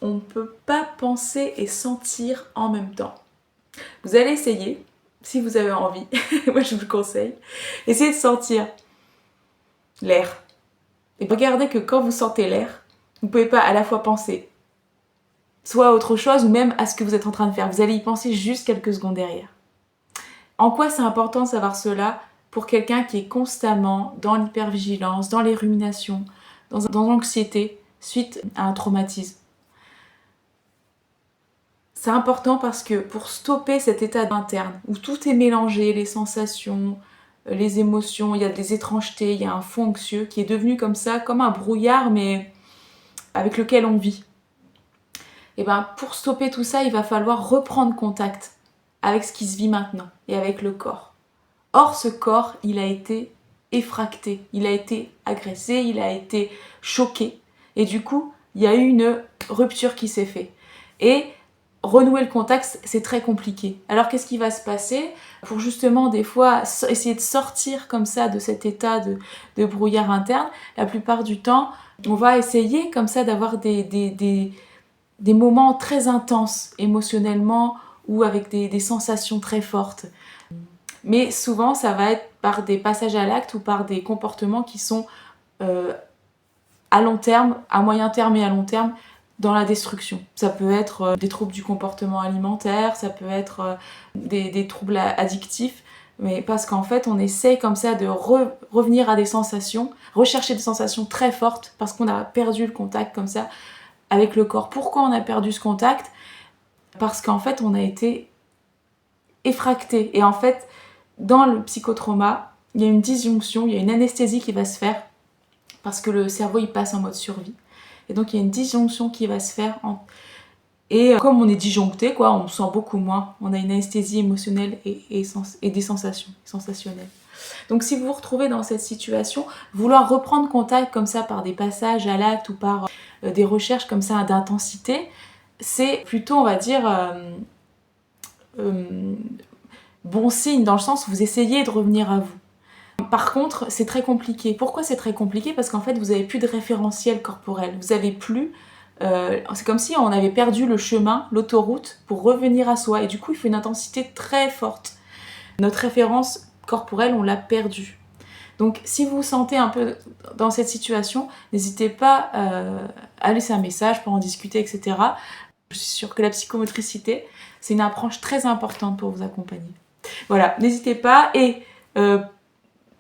on ne peut pas penser et sentir en même temps. Vous allez essayer, si vous avez envie, moi je vous le conseille, essayez de sentir l'air. Et regardez que quand vous sentez l'air, vous ne pouvez pas à la fois penser soit à autre chose ou même à ce que vous êtes en train de faire. Vous allez y penser juste quelques secondes derrière. En quoi c'est important de savoir cela pour quelqu'un qui est constamment dans l'hypervigilance, dans les ruminations, dans l'anxiété suite à un traumatisme? C'est important parce que pour stopper cet état interne où tout est mélangé, les sensations, les émotions, il y a des étrangetés, il y a un fond anxieux qui est devenu comme ça, comme un brouillard mais avec lequel on vit. Et bien pour stopper tout ça, il va falloir reprendre contact avec ce qui se vit maintenant et avec le corps. Or ce corps, il a été effracté, il a été agressé, il a été choqué et du coup, il y a eu une rupture qui s'est faite. Et renouer le contact, c'est très compliqué. Alors qu'est-ce qui va se passer pour justement des fois essayer de sortir comme ça de cet état de brouillard interne? La plupart du temps, on va essayer comme ça d'avoir des moments très intenses émotionnellement ou avec des sensations très fortes. Mais souvent, ça va être par des passages à l'acte ou par des comportements qui sont à long terme, à moyen terme et à long terme, dans la destruction. Ça peut être des troubles du comportement alimentaire, ça peut être des troubles addictifs, mais parce qu'en fait, on essaye comme ça de revenir à des sensations, rechercher des sensations très fortes, parce qu'on a perdu le contact comme ça avec le corps. Pourquoi on a perdu ce contact? Parce qu'en fait, on a été effracté. Et en fait, dans le psychotrauma, il y a une disjonction, il y a une anesthésie qui va se faire, parce que le cerveau, il passe en mode survie. Et donc il y a une disjonction qui va se faire. Et comme on est disjoncté, quoi, on sent beaucoup moins. On a une anesthésie émotionnelle et des sensations sensationnelles. Donc si vous vous retrouvez dans cette situation, vouloir reprendre contact comme ça par des passages à l'acte ou par des recherches comme ça d'intensité, c'est plutôt, on va dire, bon signe, dans le sens où vous essayez de revenir à vous. Par contre, c'est très compliqué. Pourquoi c'est très compliqué? Parce qu'en fait, vous n'avez plus de référentiel corporel. Vous n'avez plus... c'est comme si on avait perdu le chemin, l'autoroute, pour revenir à soi. Et du coup, il faut une intensité très forte. Notre référence corporelle, on l'a perdue. Donc, si vous vous sentez un peu dans cette situation, n'hésitez pas à laisser un message pour en discuter, etc. Je suis sûre que la psychomotricité, c'est une approche très importante pour vous accompagner. Voilà, n'hésitez pas et...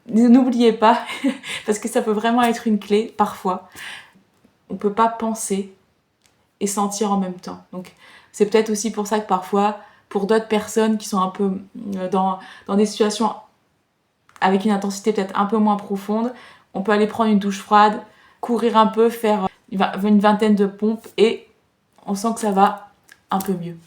n'oubliez pas, parce que ça peut vraiment être une clé, parfois, on ne peut pas penser et sentir en même temps. Donc c'est peut-être aussi pour ça que parfois, pour d'autres personnes qui sont un peu dans des situations avec une intensité peut-être un peu moins profonde, on peut aller prendre une douche froide, courir un peu, faire une vingtaine de pompes et on sent que ça va un peu mieux.